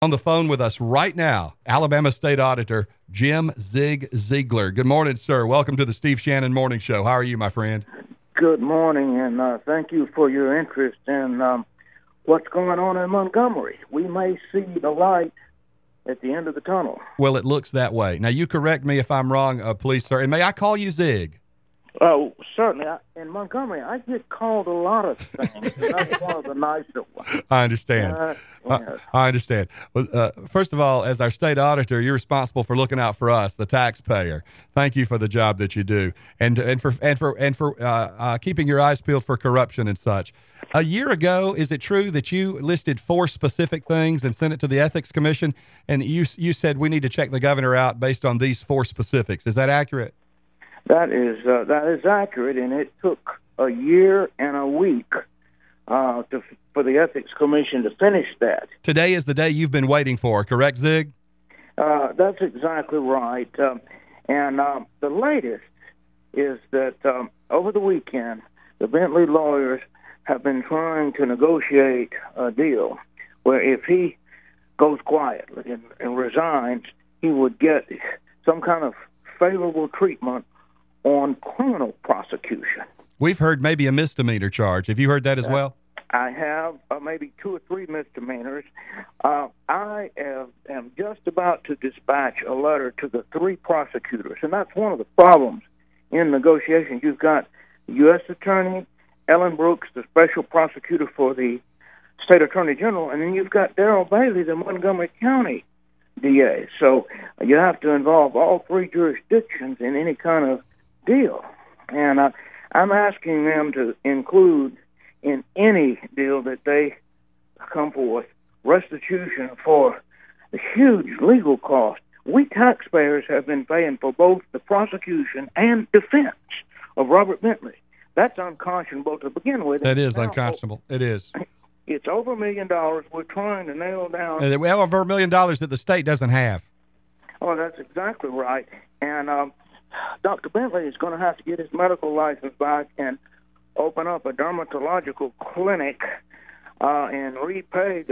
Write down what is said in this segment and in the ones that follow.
On the phone with us right now, Alabama State Auditor Jim Zeigler. Good morning, sir. Welcome to the Steve Shannon Morning Show. How are you, my friend? Good morning, and thank you for your interest in what's going on in Montgomery. We may see the light at the end of the tunnel. Well, it looks that way. Now, you correct me if I'm wrong, please, sir. And may I call you Zig? Oh, certainly. In Montgomery, I get called a lot of things, and that's one of the nicer ones. I understand. Yes. I understand. Well, first of all, as our state auditor, you're responsible for looking out for us, the taxpayer. Thank you for the job that you do, and for keeping your eyes peeled for corruption and such. A year ago, is it true that you listed 4 specific things and sent it to the Ethics Commission, and you said we need to check the governor out based on these 4 specifics? Is that accurate? That is accurate, and it took a year and a week for the Ethics Commission to finish that. Today is the day you've been waiting for, correct, Zig? That's exactly right. And the latest is that over the weekend, the Bentley lawyers have been trying to negotiate a deal where if he goes quietly and resigns, he would get some kind of favorable treatment on criminal prosecution. We've heard maybe a misdemeanor charge. Have you heard that as well? I have maybe 2 or 3 misdemeanors. I am just about to dispatch a letter to the 3 prosecutors, and that's one of the problems in negotiations. You've got the U.S. Attorney, Ellen Brooks, the special prosecutor for the State Attorney General, and then you've got Darrell Bailey, the Montgomery County DA. So you have to involve all 3 jurisdictions in any kind of deal. And I'm asking them to include in any deal that they come forth restitution for the huge legal cost. We taxpayers have been paying for both the prosecution and defense of Robert Bentley. That's unconscionable to begin with. That is unconscionable. It is. It's over $1 million. We're trying to nail down. And well, over $1 million that the state doesn't have. Oh, that's exactly right. And Dr. Bentley is going to have to get his medical license back and open up a dermatological clinic and repay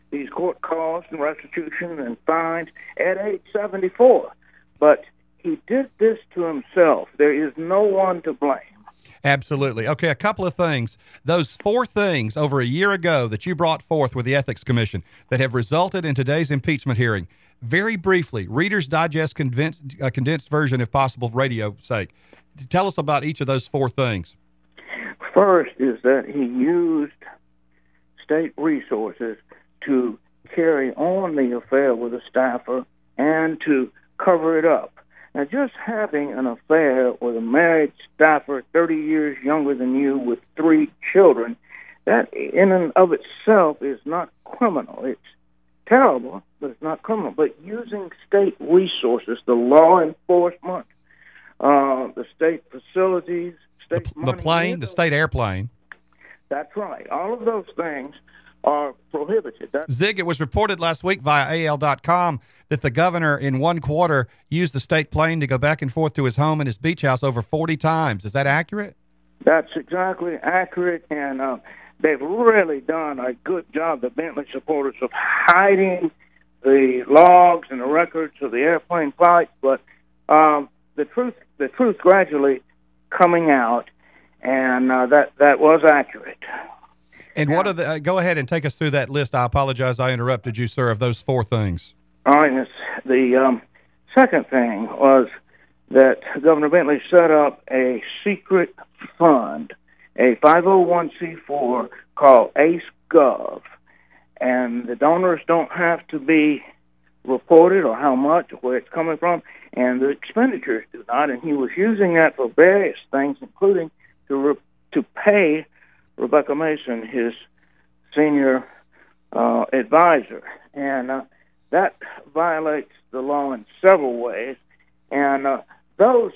these court costs and restitution and fines at age 74. But he did this to himself. There is no one to blame. Absolutely. Okay, a couple of things. Those 4 things over a year ago that you brought forth with the Ethics Commission that have resulted in today's impeachment hearing. Very briefly, Reader's Digest condensed version, if possible, for radio sake. Tell us about each of those 4 things. First is that he used state resources to carry on the affair with a staffer and to cover it up. Now, just having an affair with a married staffer 30 years younger than you with 3 children, that in and of itself is not criminal. It's terrible, but it's not criminal. But using state resources, the law enforcement, the state facilities, state the plane, the state airplane. That's right. All of those things are prohibited. Zig, it was reported last week via AL.com that the governor in 1 quarter used the state plane to go back and forth to his home and his beach house over 40 times. Is that accurate? That's exactly accurate, and they've really done a good job, the Bentley supporters, of hiding the logs and the records of the airplane flights, but the truth gradually coming out, and that was accurate. And what are the go ahead and take us through that list. I apologize I interrupted you, sir, of those 4 things. All right. The second thing was that Governor Bentley set up a secret fund, a 501c4 called ACE-Gov, and the donors don't have to be reported or how much or where it's coming from, and the expenditures do not, and he was using that for various things, including to pay Rebecca Mason, his senior advisor, and that violates the law in several ways, and those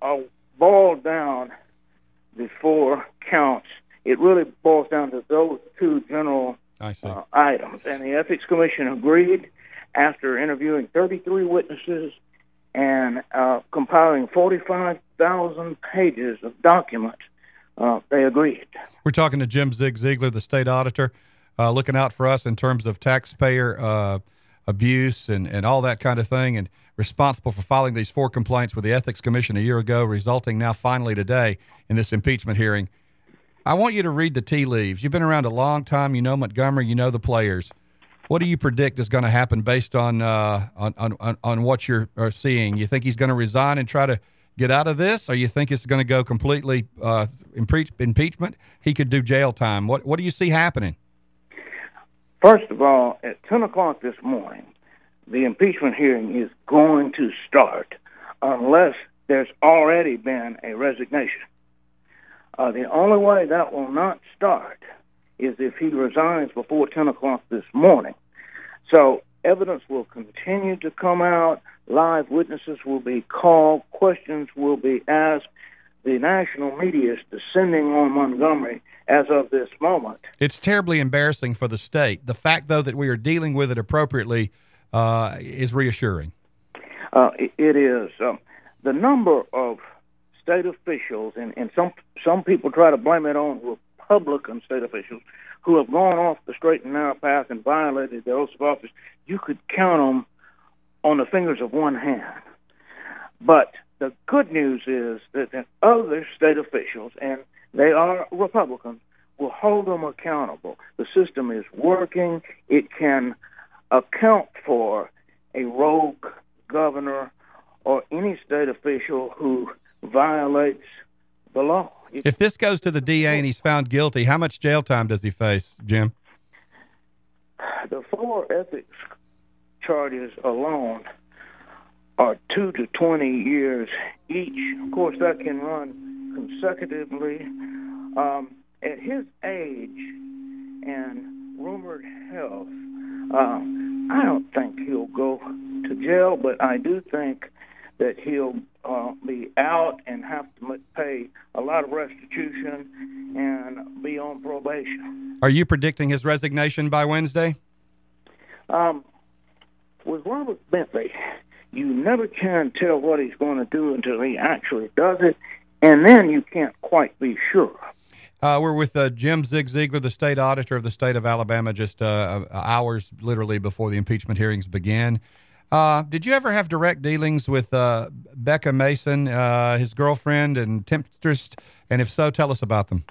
are boiled down before counts. It really boils down to those 2 general items, and the Ethics Commission agreed after interviewing 33 witnesses and compiling 45,000 pages of documents. They agreed. We're talking to Jim Zeigler, the state auditor. looking out for us in terms of taxpayer abuse and all that kind of thing, and responsible for filing these 4 complaints with the Ethics Commission a year ago, resulting now finally today in this impeachment hearing. I want you to read the tea leaves. You've been around a long time. You know Montgomery. You know the players. What do you predict is going to happen based on what you're seeing? You think he's going to resign and try to get out of this, or you think it's going to go completely impeachment? He could do jail time. What do you see happening? First of all, at 10 o'clock this morning, the impeachment hearing is going to start unless there's already been a resignation. The only way that will not start is if he resigns before 10 o'clock this morning. So evidence will continue to come out. Live witnesses will be called. Questions will be asked. The national media is descending on Montgomery as of this moment. It's terribly embarrassing for the state. The fact, though, that we are dealing with it appropriately is reassuring. It is. The number of state officials, and some people try to blame it on Republican state officials, who have gone off the straight and narrow path and violated their oath of office, you could count them on the fingers of one hand. But the good news is that other state officials, and they are Republicans, will hold them accountable. The system is working. It can account for a rogue governor or any state official who violates the law. If this goes to the DA and he's found guilty, how much jail time does he face, Jim? The 4 ethics charges alone are 2 to 20 years each. Of course, that can run consecutively. At his age and rumored health, I don't think he'll go to jail, but I do think that he'll be out and have to pay a lot of restitution and be on probation. Are you predicting his resignation by Wednesday? With Robert Bentley, you never can tell what he's going to do until he actually does it, and then you can't quite be sure. We're with Jim Zeigler, the state auditor of the state of Alabama, just hours literally before the impeachment hearings began. Did you ever have direct dealings with Becca Mason, his girlfriend and temptress? And if so, tell us about them.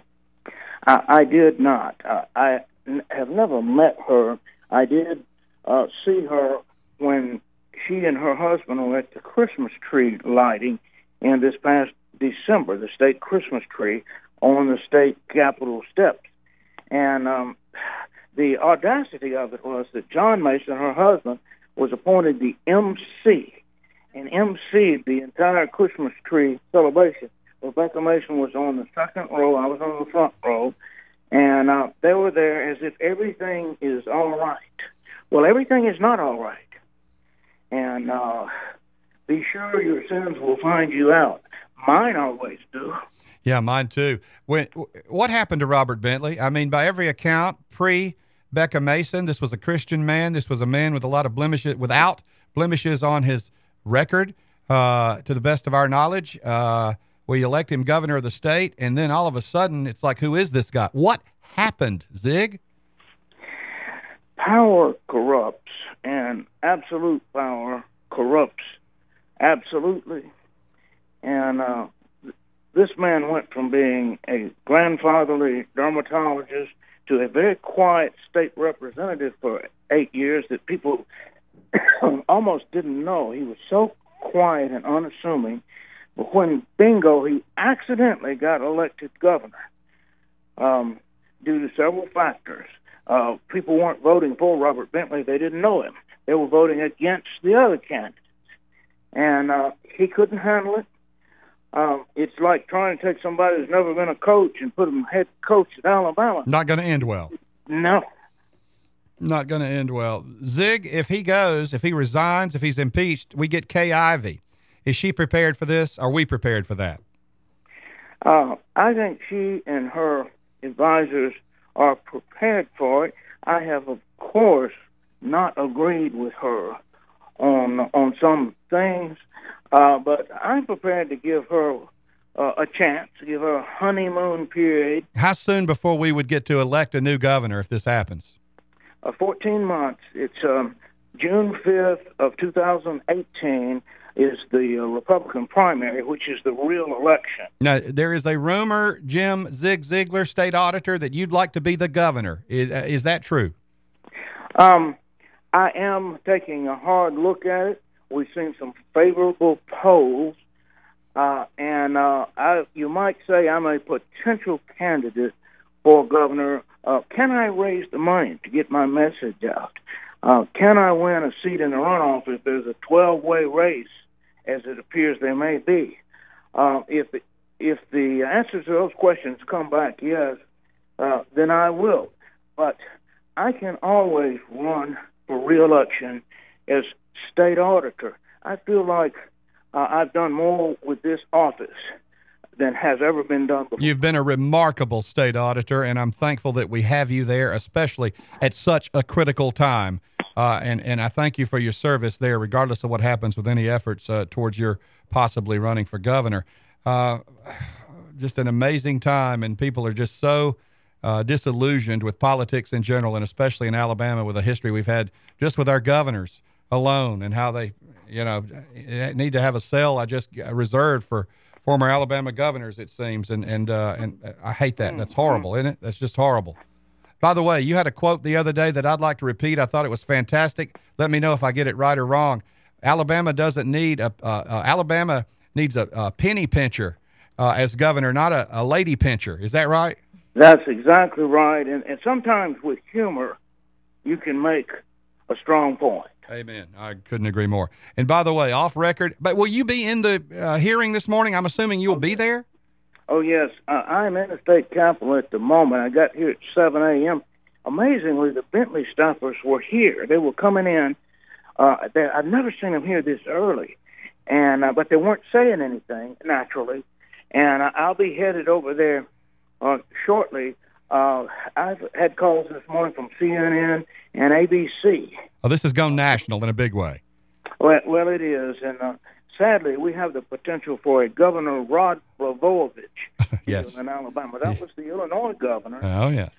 I did not. I have never met her. I did see her when she and her husband were at the Christmas tree lighting in this past December, the state Christmas tree on the state Capitol steps. And the audacity of it was that John Mason, her husband, was appointed the MC and emceed the entire Christmas tree celebration. Rebecca Mason was on the second row. I was on the front row. And they were there as if everything is all right. Well, everything is not all right. And be sure your sins will find you out. Mine always do. Yeah, mine too. What happened to Robert Bentley? I mean, by every account, pre-Becca Mason, this was a Christian man. This was a man with a lot of blemishes, without blemishes on his record, to the best of our knowledge. We elect him governor of the state, and then all of a sudden, it's like, who is this guy? What happened, Zig? Power corrupts, and absolute power corrupts absolutely. And this man went from being a grandfatherly dermatologist to a very quiet state representative for 8 years that people almost didn't know. He was so quiet and unassuming. But when bingo, he accidentally got elected governor due to several factors. People weren't voting for Robert Bentley. They didn't know him. They were voting against the other candidates. And he couldn't handle it. It's like trying to take somebody who's never been a coach and put him head coach at Alabama. Not going to end well. No. Not going to end well. Zig, if he goes, if he resigns, if he's impeached, we get Kay Ivey. Is she prepared for this? Are we prepared for that? I think she and her advisors are prepared for it. I have, of course, not agreed with her on some things, but I'm prepared to give her a chance, give her a honeymoon period. How soon before we would get to elect a new governor if this happens? 14 months. It's June 5th of 2018 is the Republican primary, which is the real election. Now, there is a rumor, Jim Zeigler, State Auditor, that you'd like to be the governor. Is that true? I am taking a hard look at it. We've seen some favorable polls, and you might say I'm a potential candidate for governor. Can I raise the money to get my message out? Can I win a seat in the runoff if there's a 12-way race, as it appears there may be? If the answers to those questions come back yes, then I will. But I can always run for re-election as state auditor. I feel like I've done more with this office than has ever been done before. You've been a remarkable state auditor, and I'm thankful that we have you there, especially at such a critical time. And I thank you for your service there, regardless of what happens with any efforts towards your possibly running for governor. Just an amazing time, and people are just so disillusioned with politics in general, and especially in Alabama with the history we've had just with our governors alone and how they, need to have a cell reserved for former Alabama governors, it seems, and I hate that. That's horrible, isn't it? That's just horrible. By the way, you had a quote the other day that I'd like to repeat. I thought it was fantastic. Let me know if I get it right or wrong. Alabama doesn't need Alabama needs a penny pincher as governor, not a lady pincher. Is that right? That's exactly right. And sometimes with humor, you can make a strong point. Amen. I couldn't agree more. And by the way, off record, but will you be in the hearing this morning? I'm assuming you'll be there? Oh, yes. I'm in the state capitol at the moment. I got here at 7 a.m. Amazingly, the Bentley staffers were here. They were coming in. I've never seen them here this early, and but they weren't saying anything, naturally. And I'll be headed over there shortly. I've had calls this morning from CNN and ABC. Oh, this has gone national in a big way. Well, it is, and sadly, we have the potential for a Governor Rod Blagojevich yes. in Alabama. That was the Illinois governor. Oh, yes.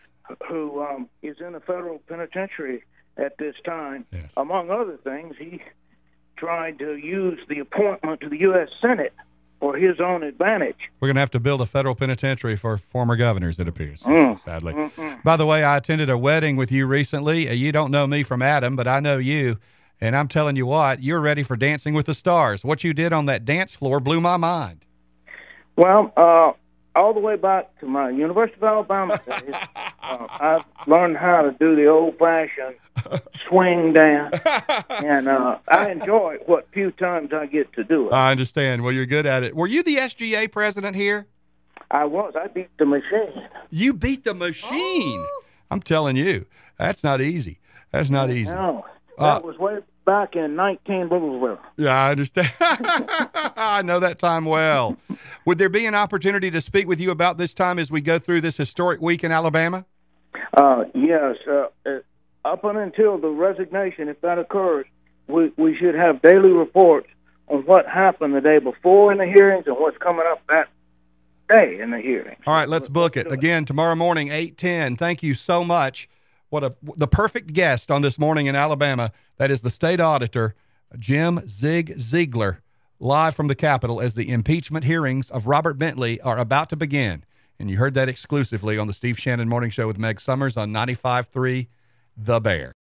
Who is in a federal penitentiary at this time. Yes. Among other things, he tried to use the appointment to the U.S. Senate for his own advantage. We're going to have to build a federal penitentiary for former governors, it appears, sadly. By the way, I attended a wedding with you recently. You don't know me from Adam, but I know you. And I'm telling you what, you're ready for Dancing with the Stars. What you did on that dance floor blew my mind. Well, all the way back to my University of Alabama days, I've learned how to do the old-fashioned swing dance, and I enjoy it what few times I get to do it. I understand. Well, you're good at it. Were you the SGA president here? I was. I beat the machine. You beat the machine? Oh. I'm telling you, that's not easy. That's not easy. No, that was way back in 19 Booglesville. Yeah, I understand. I know that time well. Would there be an opportunity to speak with you about this time as we go through this historic week in Alabama? Yes. Up until the resignation, if that occurs, we should have daily reports on what happened the day before in the hearings and what's coming up that day in the hearings. All right, let's book it. Again, tomorrow morning, 8:10. Thank you so much. The perfect guest on This Morning in Alabama. That is the State Auditor, Jim Zeigler, live from the Capitol as the impeachment hearings of Robert Bentley are about to begin. And you heard that exclusively on the Steve Shannon Morning Show with Meg Summers on 95.3 The Bear.